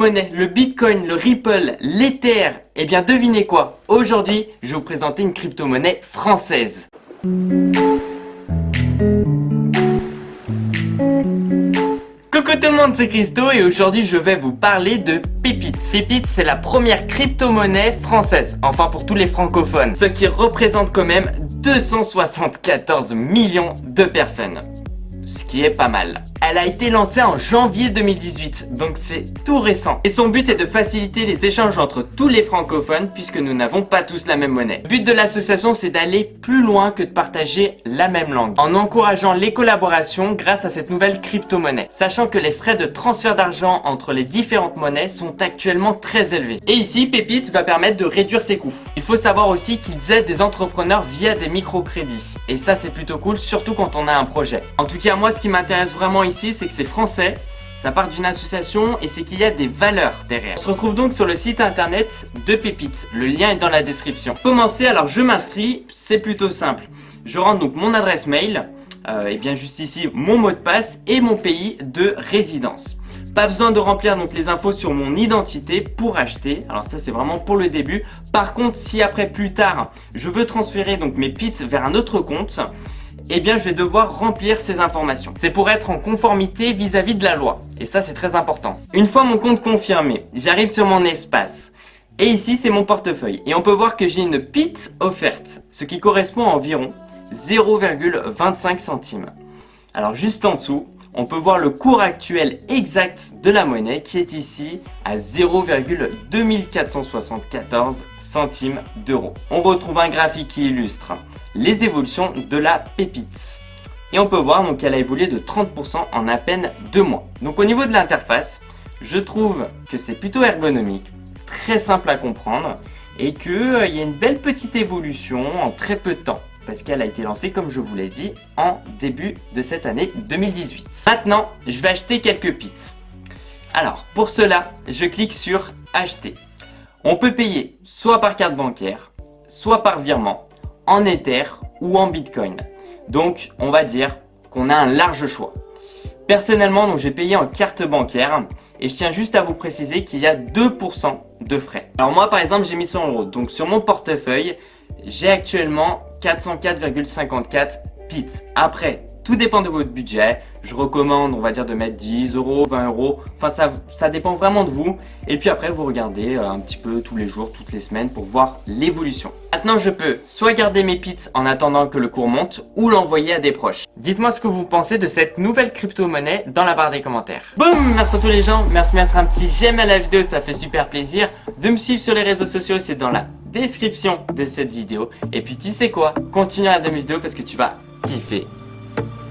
Monnaie, le Bitcoin, le Ripple, l'Ether. Eh bien devinez quoi? Aujourd'hui, je vais vous présenter une crypto-monnaie française. Coucou tout le monde, c'est Christo et aujourd'hui je vais vous parler de Pépite. Pépite, c'est la première crypto-monnaie française, enfin pour tous les francophones, ce qui représente quand même 274 millions de personnes. Ce qui est pas mal. Elle a été lancée en janvier 2018, donc c'est tout récent. Et son but est de faciliter les échanges entre tous les francophones, puisque nous n'avons pas tous la même monnaie. Le but de l'association, c'est d'aller plus loin que de partager la même langue, en encourageant les collaborations grâce à cette nouvelle crypto-monnaie, sachant que les frais de transfert d'argent entre les différentes monnaies sont actuellement très élevés. Et ici, Pépite va permettre de réduire ses coûts. Il faut savoir aussi qu'ils aident des entrepreneurs via des microcrédits. Et ça, c'est plutôt cool, surtout quand on a un projet. En tout cas, moi, ce qui m'intéresse vraiment ici, c'est que c'est français, ça part d'une association et c'est qu'il y a des valeurs derrière. On se retrouve donc sur le site internet de Pépite, le lien est dans la description. Pour commencer, alors je m'inscris, c'est plutôt simple. Je rentre donc mon adresse mail, et bien juste ici mon mot de passe et mon pays de résidence. Pas besoin de remplir donc les infos sur mon identité pour acheter, alors ça c'est vraiment pour le début. Par contre, si après plus tard, je veux transférer donc mes pits vers un autre compte, eh bien je vais devoir remplir ces informations. C'est pour être en conformité vis-à-vis de la loi. Et ça c'est très important. Une fois mon compte confirmé, j'arrive sur mon espace. Et ici c'est mon portefeuille. Et on peut voir que j'ai une PIT offerte, ce qui correspond à environ 0,25 centimes. Alors juste en dessous, on peut voir le cours actuel exact de la monnaie qui est ici à 0,2474 centimes d'euros. On retrouve un graphique qui illustre les évolutions de la pépite. Et on peut voir donc qu'elle a évolué de 30% en à peine 2 mois. Donc au niveau de l'interface, je trouve que c'est plutôt ergonomique, très simple à comprendre et qu'il y a une belle petite évolution en très peu de temps. Parce qu'elle a été lancée, comme je vous l'ai dit, en début de cette année 2018. Maintenant, je vais acheter quelques pits. Alors, pour cela, je clique sur Acheter. On peut payer soit par carte bancaire, soit par virement, en Ether ou en Bitcoin. Donc, on va dire qu'on a un large choix. Personnellement, donc j'ai payé en carte bancaire et je tiens juste à vous préciser qu'il y a 2% de frais. Alors moi, par exemple, j'ai mis 100 euros. Donc sur mon portefeuille, j'ai actuellement 404,54 pits. Après, tout dépend de votre budget. Je recommande, on va dire, de mettre 10 euros, 20 euros. Enfin, ça dépend vraiment de vous. Et puis après, vous regardez un petit peu tous les jours, toutes les semaines pour voir l'évolution. Maintenant, je peux soit garder mes pits en attendant que le cours monte ou l'envoyer à des proches. Dites-moi ce que vous pensez de cette nouvelle crypto-monnaie dans la barre des commentaires. Boum! Merci à tous les gens. Merci de mettre un petit j'aime à la vidéo, ça fait super plaisir. De me suivre sur les réseaux sociaux, c'est dans la description de cette vidéo. Et puis tu sais quoi? Continue à regarder mes vidéos parce que tu vas kiffer.